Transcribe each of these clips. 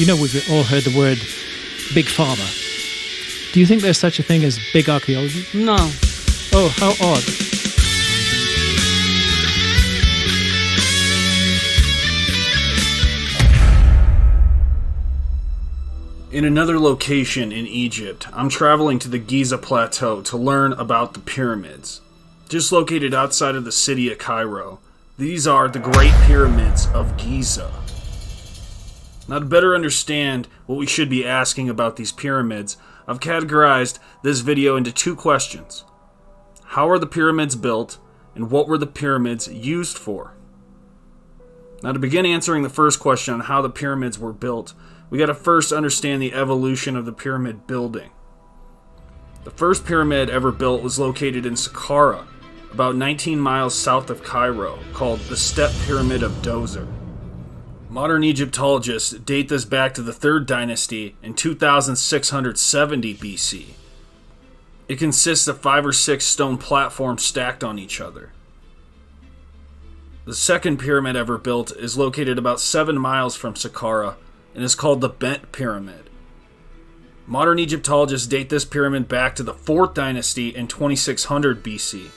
we've all heard the word big pharma. Do you think there's such a thing as big archaeology? No. Oh, how odd. In another location in Egypt, I'm traveling to the Giza Plateau to learn about the pyramids. Just located outside of the city of Cairo, these are the Great Pyramids of Giza. Now, to better understand what we should be asking about these pyramids, I've categorized this video into two questions. How are the pyramids built, and what were the pyramids used for? Now, to begin answering the first question on how the pyramids were built, we got to first understand the evolution of the pyramid building. The first pyramid ever built was located in Saqqara, about 19 miles south of Cairo, called the Step Pyramid of Djoser. Modern Egyptologists date this back to the 3rd dynasty in 2670 BC. It consists of 5 or 6 stone platforms stacked on each other. The second pyramid ever built is located about 7 miles from Saqqara and is called the Bent Pyramid. Modern Egyptologists date this pyramid back to the 4th dynasty in 2600 BC.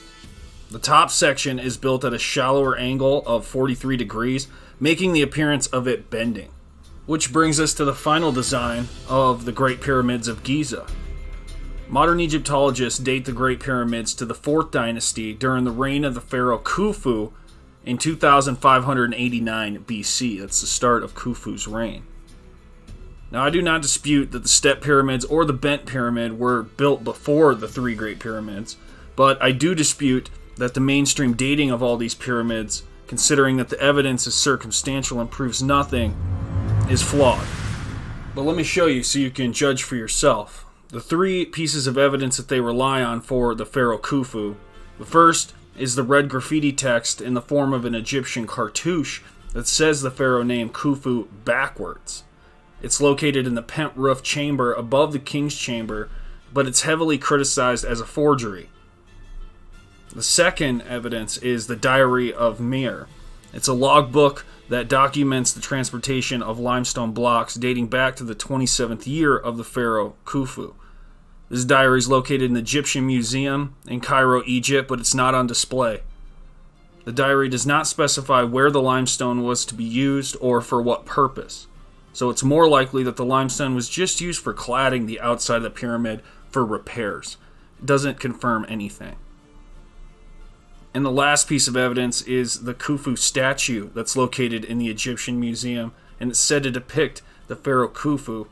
The top section is built at a shallower angle of 43 degrees, making the appearance of it bending. Which brings us to the final design of the Great Pyramids of Giza. Modern Egyptologists date the Great Pyramids to the 4th dynasty during the reign of the pharaoh Khufu in 2589 BC. That's the start of Khufu's reign. Now, I do not dispute that the Step Pyramids or the Bent Pyramid were built before the 3 Great Pyramids, but I do dispute that the mainstream dating of all these pyramids, considering that the evidence is circumstantial and proves nothing, is flawed. But let me show you so you can judge for yourself. The 3 pieces of evidence that they rely on for the pharaoh Khufu. The first is the red graffiti text in the form of an Egyptian cartouche that says the pharaoh named Khufu backwards. It's located in the pent roof chamber above the king's chamber, but it's heavily criticized as a forgery. The second evidence is the Diary of Mir. It's a logbook that documents the transportation of limestone blocks dating back to the 27th year of the pharaoh Khufu. This diary is located in the Egyptian Museum in Cairo, Egypt, but it's not on display. The diary does not specify where the limestone was to be used or for what purpose. So it's more likely that the limestone was just used for cladding the outside of the pyramid for repairs. It doesn't confirm anything. And the last piece of evidence is the Khufu statue that's located in the Egyptian Museum, and it's said to depict the pharaoh Khufu,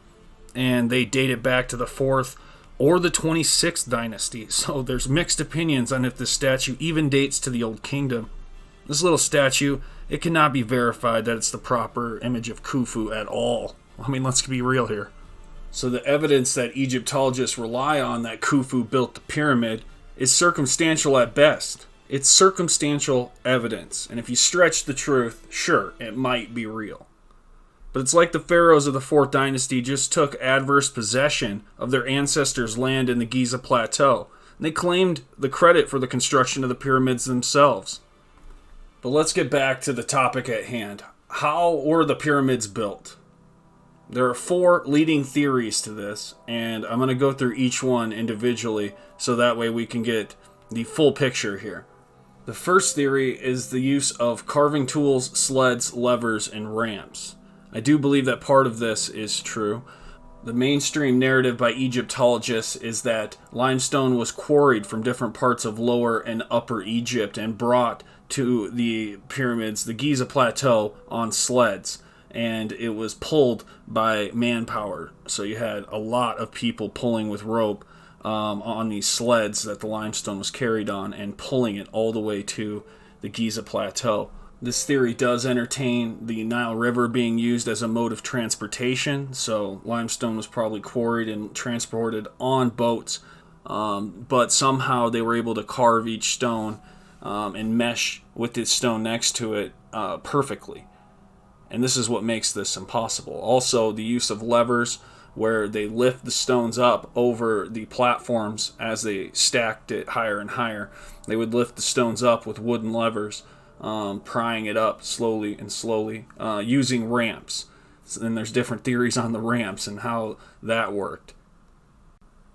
and they date it back to the 4th or the 26th dynasty, so there's mixed opinions on if this statue even dates to the Old Kingdom. This little statue, it cannot be verified that it's the proper image of Khufu at all. I mean, let's be real here. So the evidence that Egyptologists rely on that Khufu built the pyramid is circumstantial at best. It's circumstantial evidence, and if you stretch the truth, sure, it might be real. But it's like the pharaohs of the 4th dynasty just took adverse possession of their ancestors' land in the Giza Plateau, and they claimed the credit for the construction of the pyramids themselves. But let's get back to the topic at hand. How were the pyramids built? There are 4 leading theories to this, and I'm going to go through each one individually so that way we can get the full picture here. The first theory is the use of carving tools, sleds, levers, and ramps. I do believe that part of this is true. The mainstream narrative by Egyptologists is that limestone was quarried from different parts of Lower and Upper Egypt and brought to the pyramids, the Giza Plateau, on sleds, and it was pulled by manpower. So you had a lot of people pulling with rope on these sleds that the limestone was carried on and pulling it all the way to the Giza Plateau. This theory does entertain the Nile River being used as a mode of transportation, so limestone was probably quarried and transported on boats, but somehow they were able to carve each stone and mesh with the stone next to it perfectly. And this is what makes this impossible. Also, the use of levers, where they lift the stones up over the platforms as they stacked it higher and higher. They would lift the stones up with wooden levers, prying it up slowly and slowly, using ramps. And there's different theories on the ramps and how that worked.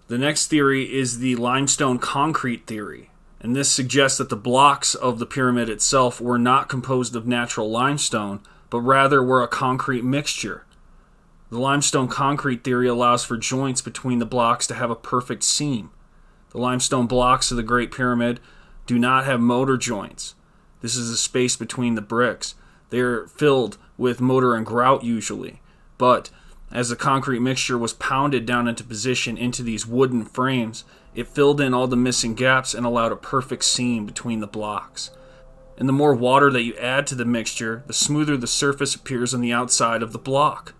The next theory is the limestone concrete theory. And this suggests that the blocks of the pyramid itself were not composed of natural limestone, but rather were a concrete mixture. The limestone concrete theory allows for joints between the blocks to have a perfect seam. The limestone blocks of the Great Pyramid do not have mortar joints. This is the space between the bricks. They are filled with mortar and grout usually, but as the concrete mixture was pounded down into position into these wooden frames, it filled in all the missing gaps and allowed a perfect seam between the blocks. And the more water that you add to the mixture, the smoother the surface appears on the outside of the block.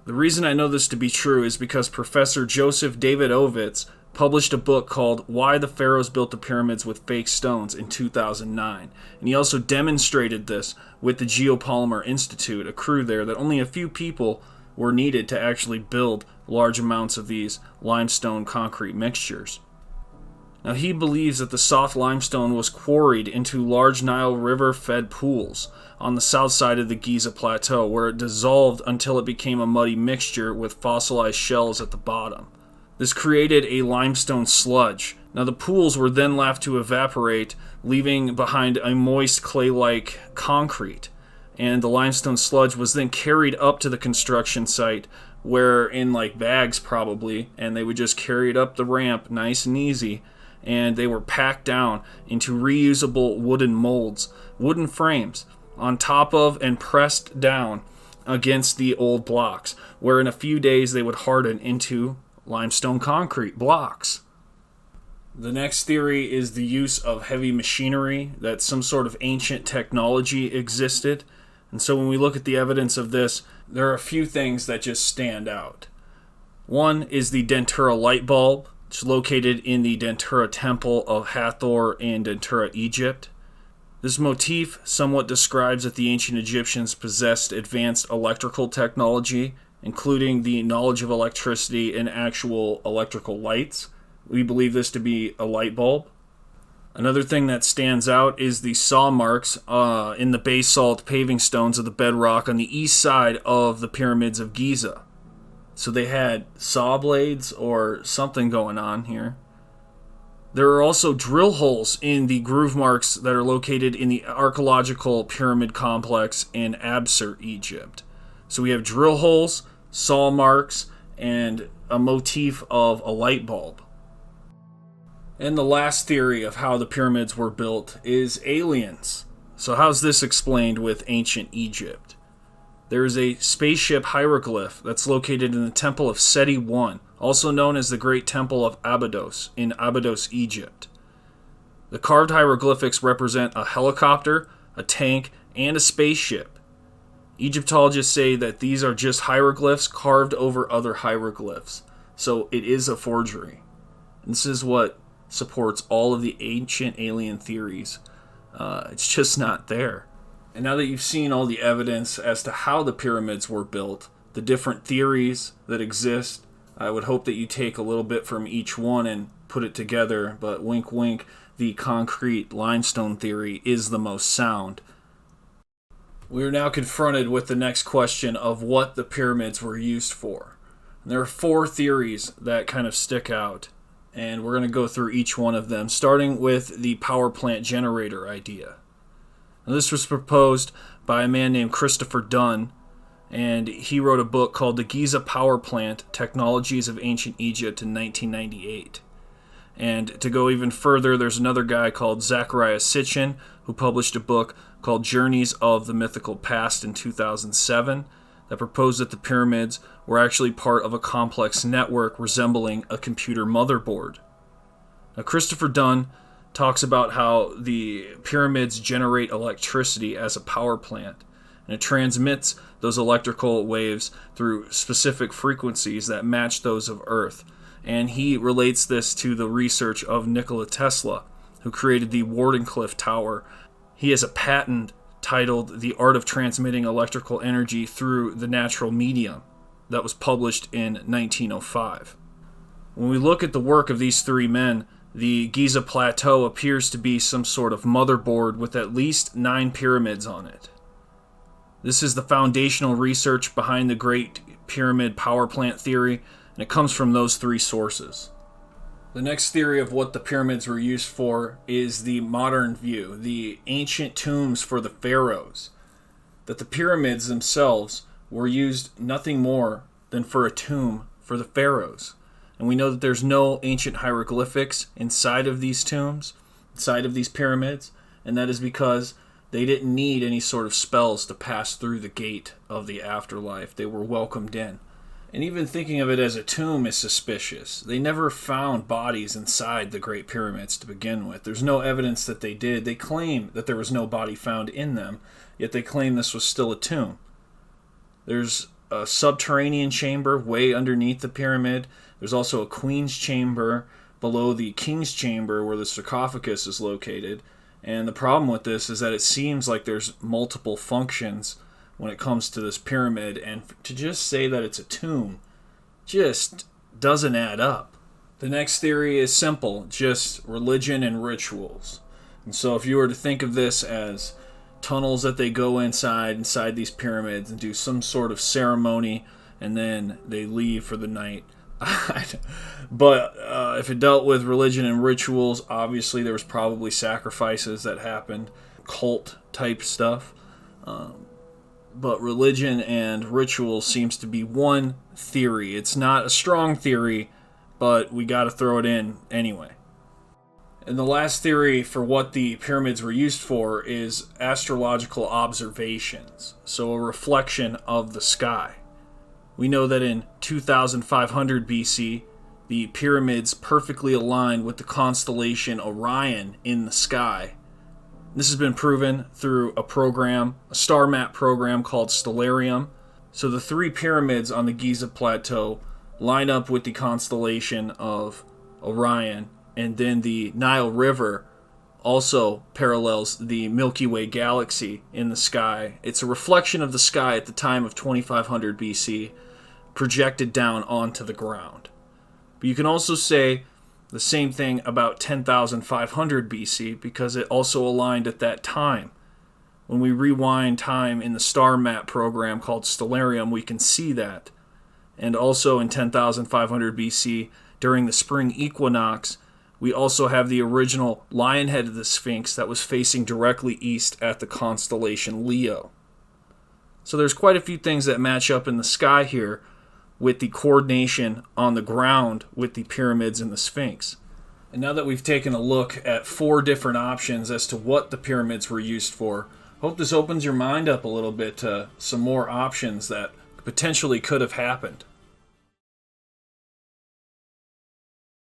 The reason I know this to be true is because Professor Joseph David Ovitz published a book called Why the Pharaohs Built the Pyramids with Fake Stones in 2009. And he also demonstrated this with the Geopolymer Institute, a crew there that only a few people were needed to actually build large amounts of these limestone concrete mixtures. Now he believes that the soft limestone was quarried into large Nile River-fed pools on the south side of the Giza Plateau, where it dissolved until it became a muddy mixture with fossilized shells at the bottom. This created a limestone sludge. Now the pools were then left to evaporate, leaving behind a moist clay-like concrete. And the limestone sludge was then carried up to the construction site, where in like bags probably, and they would just carry it up the ramp nice and easy, and they were packed down into reusable wooden molds, wooden frames, on top of and pressed down against the old blocks, where in a few days they would harden into limestone concrete blocks. The next theory is the use of heavy machinery, that some sort of ancient technology existed. And so when we look at the evidence of this, there are a few things that just stand out. One is the Dentura light bulb, which is located in the Dentura Temple of Hathor in Dentura, Egypt. This motif somewhat describes that the ancient Egyptians possessed advanced electrical technology, including the knowledge of electricity and actual electrical lights. We believe this to be a light bulb. Another thing that stands out is the saw marks in the basalt paving stones of the bedrock on the east side of the pyramids of Giza. So they had saw blades or something going on here. There are also drill holes in the groove marks that are located in the archaeological pyramid complex in Absir, Egypt. So we have drill holes, saw marks, and a motif of a light bulb. And the last theory of how the pyramids were built is aliens. So how's this explained with ancient Egypt? There is a spaceship hieroglyph that's located in the Temple of Seti I, also known as the Great Temple of Abydos in Abydos, Egypt. The carved hieroglyphics represent a helicopter, a tank, and a spaceship. Egyptologists say that these are just hieroglyphs carved over other hieroglyphs, so it is a forgery. This is what supports all of the ancient alien theories. It's just not there. And now that you've seen all the evidence as to how the pyramids were built, the different theories that exist, I would hope that you take a little bit from each one and put it together, but wink wink, the concrete limestone theory is the most sound. We are now confronted with the next question of what the pyramids were used for. And there are 4 theories that kind of stick out, and we're going to go through each one of them, starting with the power plant generator idea. Now, this was proposed by a man named Christopher Dunn, and he wrote a book called The Giza Power Plant, Technologies of Ancient Egypt in 1998. And to go even further, there's another guy called Zachariah Sitchin, who published a book called Journeys of the Mythical Past in 2007, that proposed that the pyramids were actually part of a complex network resembling a computer motherboard. Now, Christopher Dunn talks about how the pyramids generate electricity as a power plant, and it transmits those electrical waves through specific frequencies that match those of Earth. And he relates this to the research of Nikola Tesla, who created the Wardenclyffe Tower. He has a patent titled The Art of Transmitting Electrical Energy Through the Natural Medium that was published in 1905. When we look at the work of these 3 men, the Giza Plateau appears to be some sort of motherboard with at least 9 pyramids on it. This is the foundational research behind the Great Pyramid power plant theory, and it comes from those three sources. The next theory of what the pyramids were used for is the modern view, the ancient tombs for the pharaohs. That the pyramids themselves were used nothing more than for a tomb for the pharaohs. And we know that there's no ancient hieroglyphics inside of these tombs, inside of these pyramids, and that is because they didn't need any sort of spells to pass through the gate of the afterlife. They were welcomed in. And even thinking of it as a tomb is suspicious. They never found bodies inside the Great Pyramids to begin with. There's no evidence that they did. They claim that there was no body found in them, yet they claim this was still a tomb. There's a subterranean chamber way underneath the pyramid. There's also a queen's chamber below the king's chamber where the sarcophagus is located. And the problem with this is that it seems like there's multiple functions when it comes to this pyramid, and to just say that it's a tomb just doesn't add up. The next theory is simple, just religion and rituals. And so if you were to think of this as tunnels that they go inside these pyramids and do some sort of ceremony, and then they leave for the night. But if it dealt with religion and rituals, obviously there was probably sacrifices that happened, cult type stuff. But religion and ritual seems to be one theory. It's not a strong theory, but we got to throw it in anyway. And the last theory for what the pyramids were used for is astrological observations, so a reflection of the sky. We know that in 2500 BC, the pyramids perfectly aligned with the constellation Orion in the sky. This has been proven through a star map program called Stellarium. So the three pyramids on the Giza plateau line up with the constellation of Orion, and then the Nile River also parallels the Milky Way galaxy in the sky. It's a reflection of the sky at the time of 2500 BC, projected down onto the ground. But you can also say the same thing about 10,500 BC because it also aligned at that time. When we rewind time in the star map program called Stellarium, we can see that. And also in 10,500 BC, during the spring equinox, we also have the original lion head of the Sphinx that was facing directly east at the constellation Leo. So there's quite a few things that match up in the sky here with the coordination on the ground with the pyramids and the Sphinx. And now that we've taken a look at 4 different options as to what the pyramids were used for, I hope this opens your mind up a little bit to some more options that potentially could have happened.